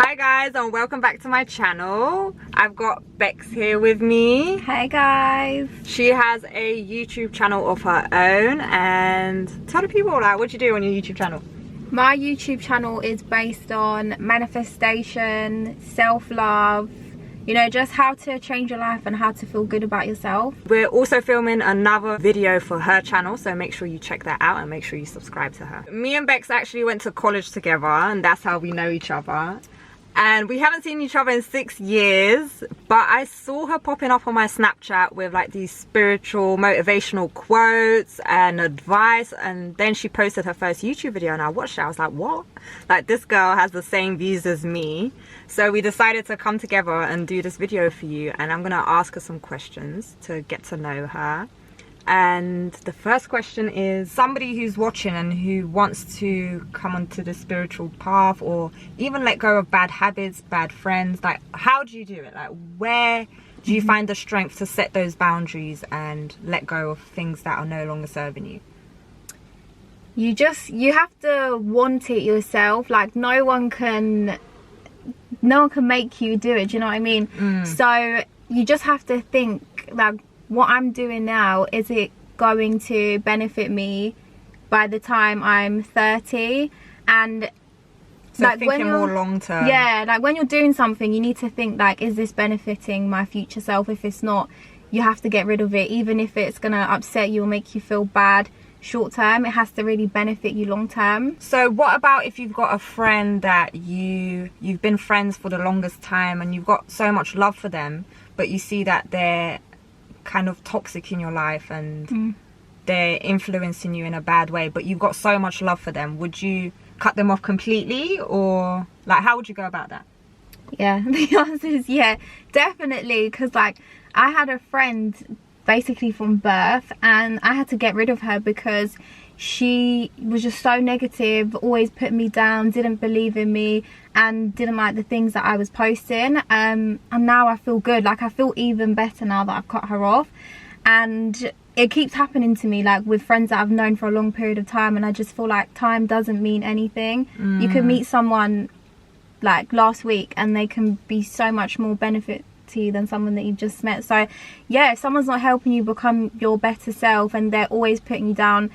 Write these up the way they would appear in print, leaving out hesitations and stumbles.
Hi guys, and welcome back to my channel. I've got Bex here with me. Hey guys. She has a YouTube channel of her own, and tell the people, like, what you do on your YouTube channel. My YouTube channel is based on manifestation, self-love, you know, just how to change your life and how to feel good about yourself. We're also filming another video for her channel, so make sure you check that out and make sure you subscribe to her. Me and Bex actually went to college together, and that's how we know each other. And we haven't seen each other in 6 years, but I saw her popping up on my Snapchat with like these spiritual motivational quotes and advice, and then she posted her first YouTube video and I watched it. I was like, what? Like, this girl has the same views as me. So we decided to come together and do this video for you, and I'm gonna ask her some questions to get to know her. And the first question is, somebody who's watching and who wants to come onto the spiritual path or even let go of bad habits, bad friends, like, how do you do it? Like, where do you find the strength to set those boundaries and let go of things that are no longer serving you? You have to want it yourself. Like, no one can make you do it, do you know what I mean? So you just have to think, like, what I'm doing now, is it going to benefit me by the time I'm 30? And so like, thinking more long term. Yeah, like when you're doing something, you need to think, like, is this benefiting my future self? If it's not, you have to get rid of it. Even if it's gonna upset you or make you feel bad short term, it has to really benefit you long term. So what about if you've got a friend that you've been friends for the longest time and you've got so much love for them, but you see that they're kind of toxic in your life and they're influencing you in a bad way, but you've got so much love for them? Would you cut them off completely, or like, how would you go about that? Yeah, the answer is yeah, definitely. Because like, I had a friend basically from birth and I had to get rid of her because she was just so negative, always put me down, didn't believe in me and didn't like the things that I was posting. And now I feel good. Like, I feel even better now that I've cut her off. And it keeps happening to me, like with friends that I've known for a long period of time, and I just feel like time doesn't mean anything. You can meet someone like last week and they can be so much more benefit to you than someone that you've just met. So yeah, if someone's not helping you become your better self and they're always putting you down,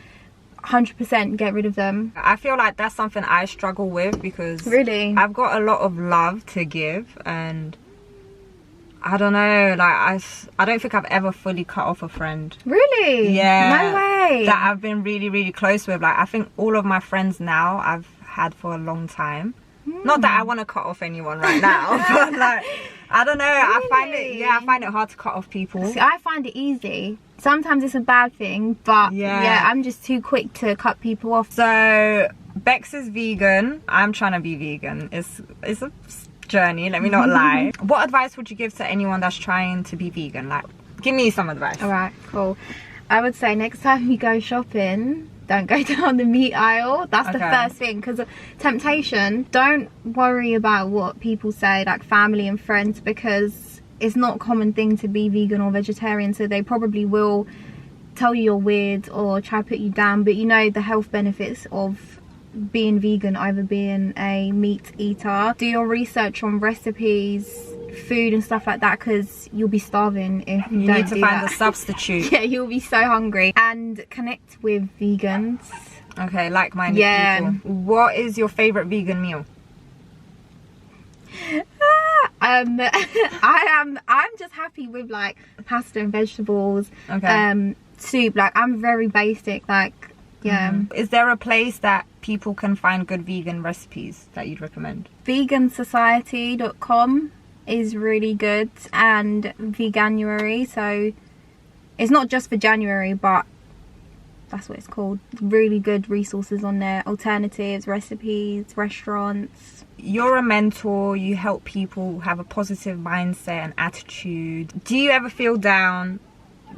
100% get rid of them. I feel like that's something I struggle with, because really, I've got a lot of love to give, and I don't know, like, I don't think I've ever fully cut off a friend. Really? Yeah. No way. That I've been really, really close with. Like, I think all of my friends now I've had for a long time. Not that I want to cut off anyone right now, but like, I don't know. Really? I find it hard to cut off people. See, I find it easy. Sometimes it's a bad thing, but yeah, I'm just too quick to cut people off. So Bex is vegan. I'm trying to be vegan. It's a journey, let me not lie. What advice would you give to anyone that's trying to be vegan? Like, give me some advice. All right, cool. I would say next time you go shopping, don't go down the meat aisle. That's the first thing, because temptation. Don't worry about what people say, like family and friends, because it's not a common thing to be vegan or vegetarian, so they probably will tell you you're weird or try to put you down. But you know the health benefits of being vegan over being a meat eater. Do your research on recipes, food and stuff like that, because you'll be starving if you don't need to find a substitute. Yeah, you'll be so hungry. And connect with vegans. Okay, like-minded people. What is your favorite vegan meal? I'm just happy with like pasta and vegetables. Soup. Like, I'm very basic, like, yeah. Is there a place that people can find good vegan recipes that you'd recommend? Vegansociety.com is really good, and Veganuary, so it's not just for January, but that's what it's called. Really good resources on there, alternatives, recipes, restaurants. You're a mentor, you help people have a positive mindset and attitude. Do you ever feel down?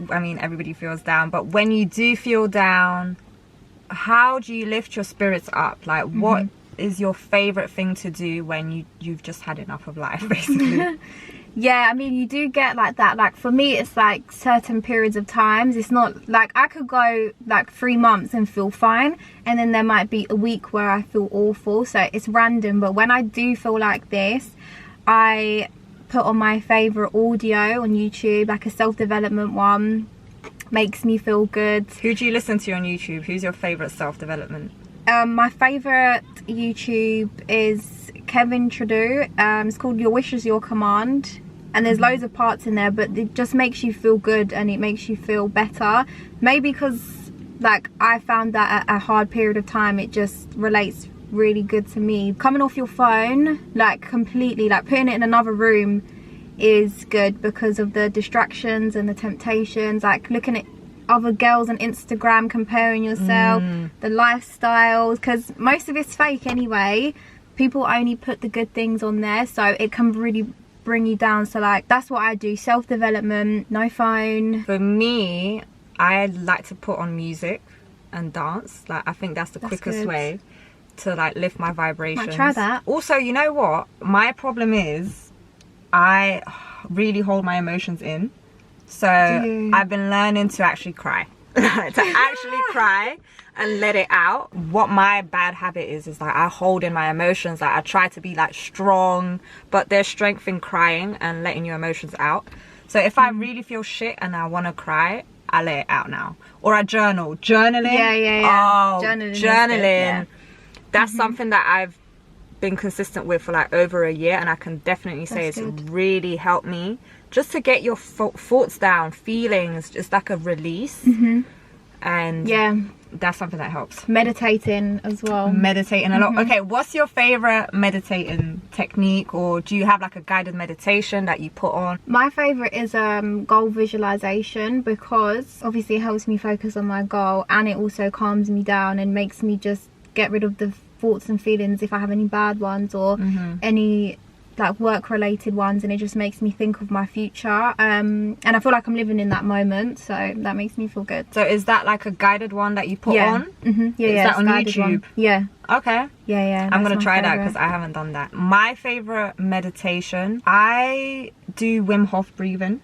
I mean, everybody feels down, but when you do feel down, how do you lift your spirits up? Like, what is your favorite thing to do when you've just had enough of life, basically? Yeah, I mean, you do get like that. Like for me, it's like certain periods of times. It's not like I could go like 3 months and feel fine, and then there might be a week where I feel awful. So it's random. But when I do feel like this, I put on my favorite audio on YouTube, like a self-development one. Makes me feel good. Who do you listen to on YouTube? Who's your favorite self-development? My favorite YouTube is Kevin Trudeau. It's called Your Wish is Your Command, and there's loads of parts in there, but it just makes you feel good and it makes you feel better. Maybe because like I found that at a hard period of time, it just relates really good to me. Coming off your phone, like completely, like putting it in another room is good because of the distractions and the temptations, like looking at other girls on Instagram, comparing yourself, the lifestyles, because most of it's fake anyway. People only put the good things on there, so it can really bring you down. So like that's what I do, self-development, no phone. For me, I like to put on music and dance. Like I think that's the quickest way to like lift my vibrations. Might try that. Also, you know what my problem is, I really hold my emotions in. So I've been learning to actually cry. To actually cry and let it out. What my bad habit is like I hold in my emotions. Like I try to be like strong, but there's strength in crying and letting your emotions out. So if I really feel shit and I want to cry, I let it out now. Or I journal. Journaling. Yeah. Oh, journaling. That's something that I've been consistent with for like over a year, and I can definitely say it's really helped me just to get your thoughts down, feelings, just like a release. And yeah, that's something that helps. Meditating as well. Meditating a lot. Okay, what's your favorite meditating technique, or do you have like a guided meditation that you put on? My favorite is goal visualization, because obviously it helps me focus on my goal, and it also calms me down and makes me just get rid of the thoughts and feelings if I have any bad ones or any like work related ones, and it just makes me think of my future, and I feel like I'm living in that moment, so that makes me feel good. So is that like a guided one that you put on? Is that on YouTube? Yeah. Okay. Yeah, I'm gonna try that because I haven't done that. My favorite meditation, I do Wim Hof breathing.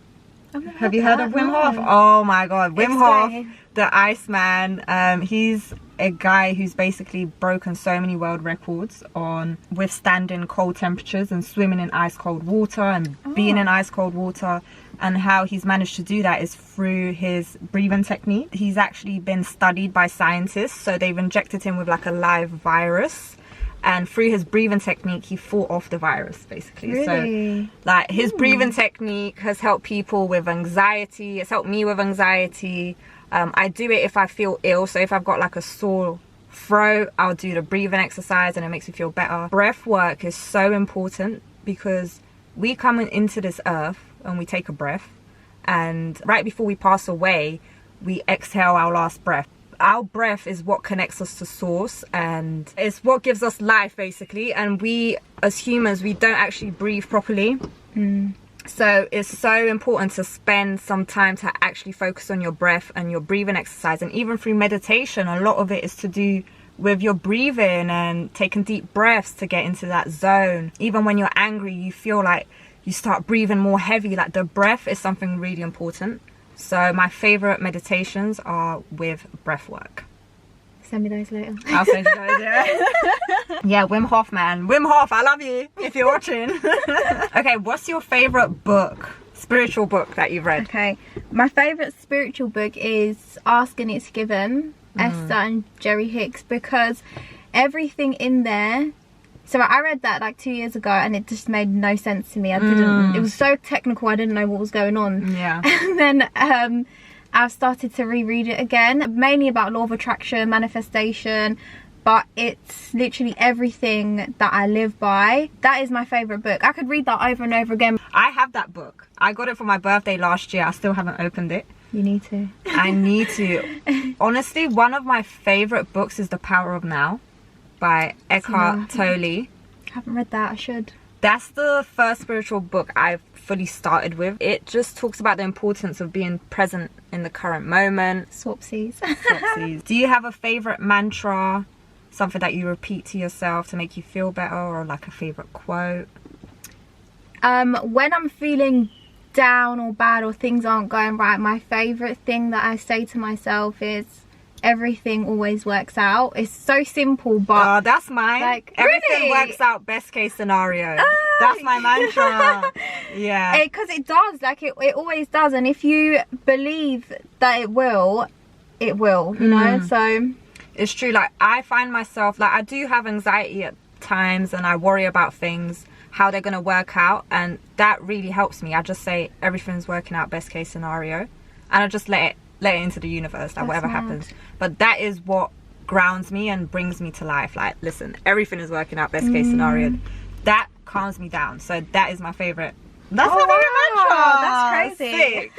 Have you heard of Wim Hof? Oh my god, Wim Hof, the Iceman. He's a guy who's basically broken so many world records on withstanding cold temperatures and swimming in ice cold water and being in ice cold water. And how he's managed to do that is through his breathing technique. He's actually been studied by scientists, so they've injected him with like a live virus, and through his breathing technique he fought off the virus basically. Really? So like his breathing technique has helped people with anxiety. It's helped me with anxiety. I do it if I feel ill, so if I've got like a sore throat, I'll do the breathing exercise and it makes me feel better. Breath work is so important because we come into this earth and we take a breath, and right before we pass away we exhale our last breath. Our breath is what connects us to source, and it's what gives us life basically, and we as humans, we don't actually breathe properly. So it's so important to spend some time to actually focus on your breath and your breathing exercise. And even through meditation, a lot of it is to do with your breathing and taking deep breaths to get into that zone. Even when you're angry, you feel like you start breathing more heavy. Like the breath is something really important. So my favorite meditations are with breath work. Send me those later. I'll send you those, yeah, Wim Hof, man. Wim Hof, I love you if you're watching. Okay, what's your favorite book, spiritual book that you've read? Okay, my favorite spiritual book is Ask and It's Given, Esther and Jerry Hicks, because everything in there. So I read that like 2 years ago and it just made no sense to me. I didn't. It was so technical. I didn't know what was going on. Yeah. And then I've started to reread it again, mainly about law of attraction, manifestation, but it's literally everything that I live by. That is my favorite book. I could read that over and over again. I have that book. I got it for my birthday last year. I still haven't opened it. You need to. I need to. Honestly, one of my favorite books is The Power of Now by Eckhart Tolle. I haven't read that. I should. That's the first spiritual book I've fully started with. It just talks about the importance of being present in the current moment. Swapsies. Do you have a favorite mantra, something that you repeat to yourself to make you feel better, or like a favorite quote? When I'm feeling down or bad or things aren't going right, my favorite thing that I say to myself is everything always works out. It's so simple, but oh, that's mine. like, everything really? works out, best case scenario. That's my mantra. Yeah, because it does, like it always does. And if you believe that it will, you know. So it's true. Like, I find myself, like, I do have anxiety at times and I worry about things, how they're gonna work out, and that really helps me. I just say everything's working out, best case scenario, and I just let it into the universe, like whatever happens. But that is what grounds me and brings me to life. Like, listen, everything is working out, best case scenario. That calms me down. So that is my favorite. That's my favorite mantra. That's crazy. Sick.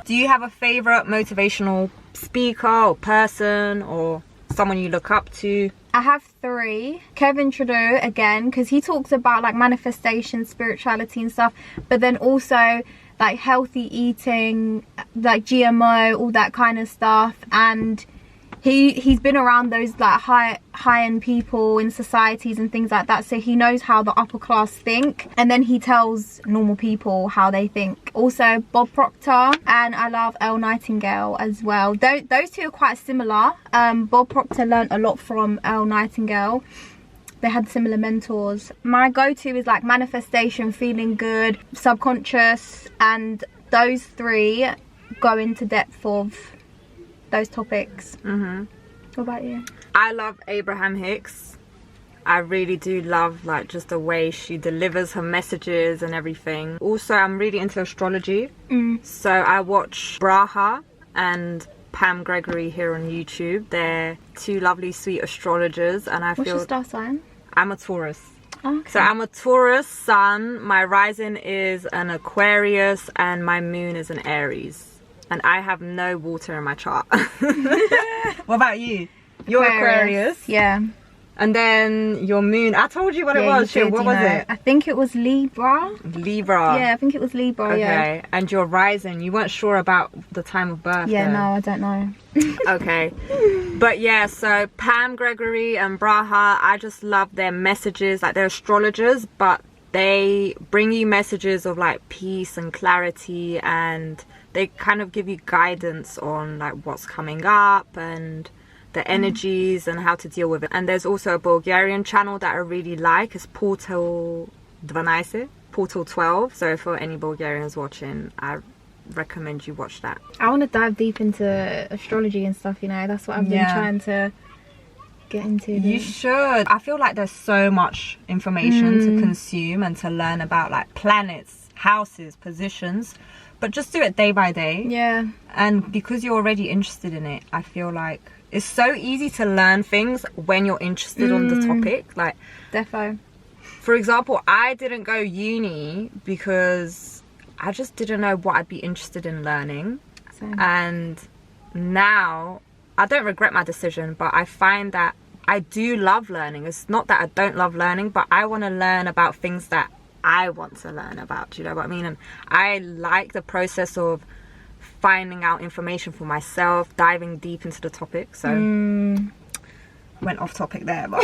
Do you have a favorite motivational speaker or person or someone you look up to? I have 3. Kevin Trudeau, again, because he talks about like manifestation, spirituality and stuff, but then also like healthy eating, like GMO, all that kind of stuff. And he's been around those like high-end people in societies and things like that, so he knows how the upper class think, and then he tells normal people how they think. Also Bob Proctor, and I love Elle Nightingale as well. Those two are quite similar. Bob Proctor learned a lot from Elle Nightingale. They had similar mentors. My go-to is like manifestation, feeling good, subconscious, and those 3 go into depth of those topics. What about you? I love Abraham Hicks. I really do love like just the way she delivers her messages and everything. Also, I'm really into astrology. So I watch Braha and Pam Gregory here on YouTube. They're 2 lovely, sweet astrologers, and I What's feel your star sign? I'm a Taurus. Okay. So I'm a Taurus sun, my rising is an Aquarius, and my moon is an Aries. And I have no water in my chart. What about you? You're Aquarius. Yeah. And then your moon, I told you what it was. Shit, what was it? I think it was Libra. Libra. Yeah, I think it was Libra. Okay. Yeah. And your rising, you weren't sure about the time of birth. Yeah, though. no, I don't know. Okay. But yeah, so Pam Gregory and Braha, I just love their messages. Like, they're astrologers, but they bring you messages of like peace and clarity, and they kind of give you guidance on like what's coming up and the energies and how to deal with it. And there's also a Bulgarian channel that I really like. It's Portal 12. So for any Bulgarians watching, I recommend you watch that. I want to dive deep into astrology and stuff, you know. That's what I've been trying to get into. You should. I feel like there's so much information to consume and to learn about, like planets, houses, positions, but just do it day by day. Yeah. And because you're already interested in it, I feel like it's so easy to learn things when you're interested on the topic. Like, defo. For example, I didn't go uni because I just didn't know what I'd be interested in learning. Same. And now I don't regret my decision, but I find that I do love learning. It's not that I don't love learning, but I want to learn about things that I want to learn about. Do you know what I mean? And I like the process of finding out information for myself, diving deep into the topic. So went off topic there, but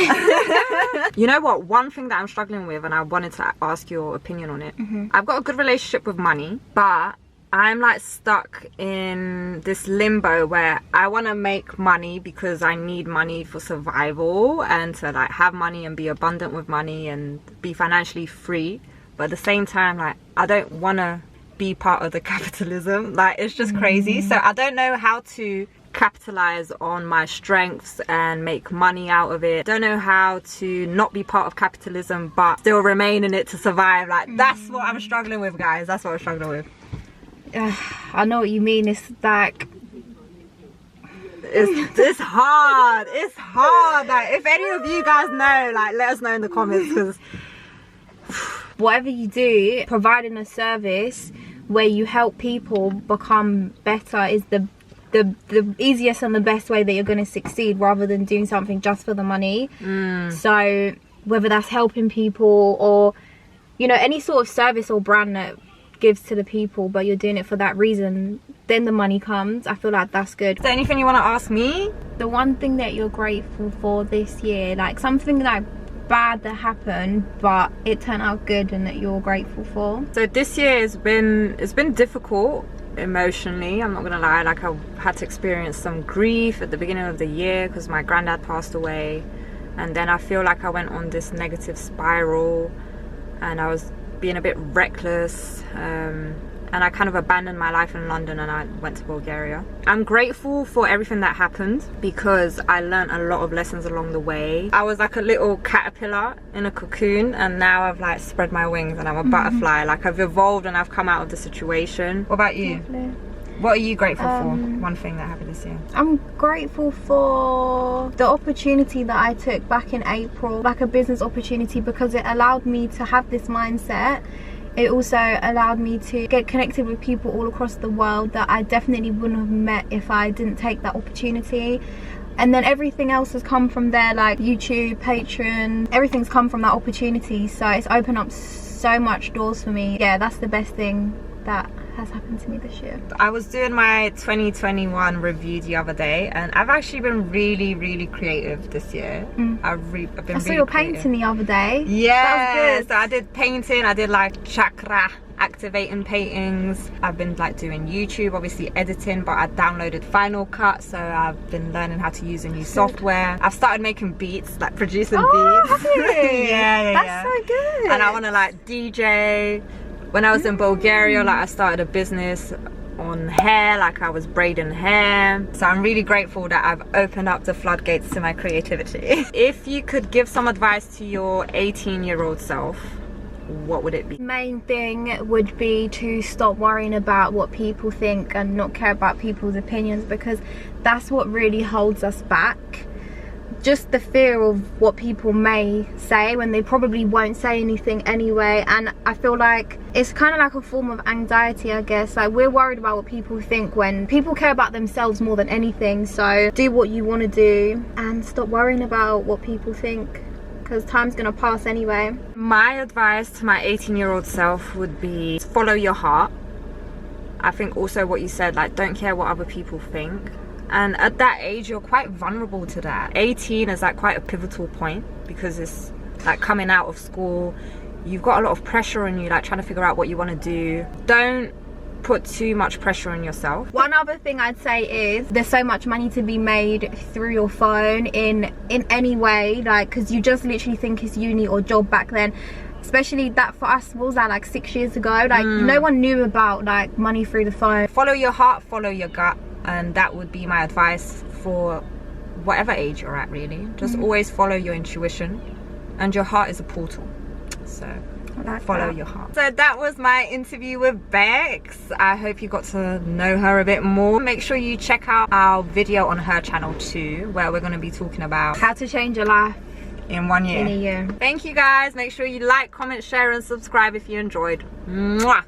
you know what, one thing that I'm struggling with, and I wanted to ask your opinion on it. I've got a good relationship with money, but I'm like stuck in this limbo where I want to make money because I need money for survival and to like have money and be abundant with money and be financially free, but at the same time, like, I don't want to be part of the capitalism. Like, it's just crazy. So I don't know how to capitalize on my strengths and make money out of it. Don't know how to not be part of capitalism but still remain in it to survive. Like, that's what I'm struggling with, guys. That's what I'm struggling with. I know what you mean. It's like, it's hard. It's hard. Like, if any of you guys know, like, let us know in the comments, because whatever you do, providing a service where you help people become better is the easiest and the best way that you're going to succeed, rather than doing something just for the money. So whether that's helping people or, you know, any sort of service or brand that gives to the people, but you're doing it for that reason, then the money comes. I feel like that's good. Is there anything you want to ask me? The one thing that you're grateful for this year, like something that bad that happened, but it turned out good and that you're grateful for? So this year it's been difficult emotionally, I'm not gonna lie. Like, I had to experience some grief at the beginning of the year because my granddad passed away, and then I feel like I went on this negative spiral and I was being a bit reckless, and I kind of abandoned my life in London and I went to Bulgaria. I'm grateful for everything that happened because I learned a lot of lessons along the way. I was like a little caterpillar in a cocoon, and now I've like spread my wings and I'm a butterfly. Like, I've evolved and I've come out of the situation. What about you? Lovely. What are you grateful for? One thing that happened this year. I'm grateful for the opportunity that I took back in April, like a business opportunity, because it allowed me to have this mindset. It also allowed me to get connected with people all across the world that I definitely wouldn't have met if I didn't take that opportunity. And then everything else has come from there, like YouTube, Patreon, everything's come from that opportunity. So it's opened up so much doors for me. Yeah, that's the best thing that has happened to me this year. I was doing my 2021 review the other day, and I've actually been really creative this year. I've been I saw your painting the other day. Yeah, that was good. So I did painting, I did like chakra activating paintings. I've been like doing YouTube, obviously editing, but I downloaded Final Cut, so I've been learning how to use a new software. I've started making beats, like producing beats. Have you? yeah. That's so good. And I want to like DJ. When I was in Bulgaria, like, I started a business on hair, like I was braiding hair. So I'm really grateful that I've opened up the floodgates to my creativity. If you could give some advice to your 18-year-old self, what would it be? Main thing would be to stop worrying about what people think and not care about people's opinions, because that's what really holds us back. Just the fear of what people may say when they probably won't say anything anyway. And I feel like it's kind of like a form of anxiety, I guess. Like, we're worried about what people think when people care about themselves more than anything. So do what you want to do and stop worrying about what people think, because time's gonna pass anyway. My advice to my 18-year-old self would be follow your heart. I think also what you said, like, don't care what other people think. And at that age, you're quite vulnerable to that. 18 is like quite a pivotal point, because it's like coming out of school. You've got a lot of pressure on you, like trying to figure out what you want to do. Don't put too much pressure on yourself. One other thing I'd say is there's so much money to be made through your phone in any way, like, because you just literally think it's uni or job back then. Especially that for us, what was that, like 6 years ago? Like, no one knew about like money through the phone. Follow your heart, follow your gut. And that would be my advice for whatever age you're at, really. Just always follow your intuition, and your heart is a portal. So follow your heart. So that was my interview with Bex. I hope you got to know her a bit more. Make sure you check out our video on her channel too, where we're going to be talking about how to change your life in 1 year. In a year. Thank you guys. Make sure you like, comment, share and subscribe if you enjoyed. Mwah.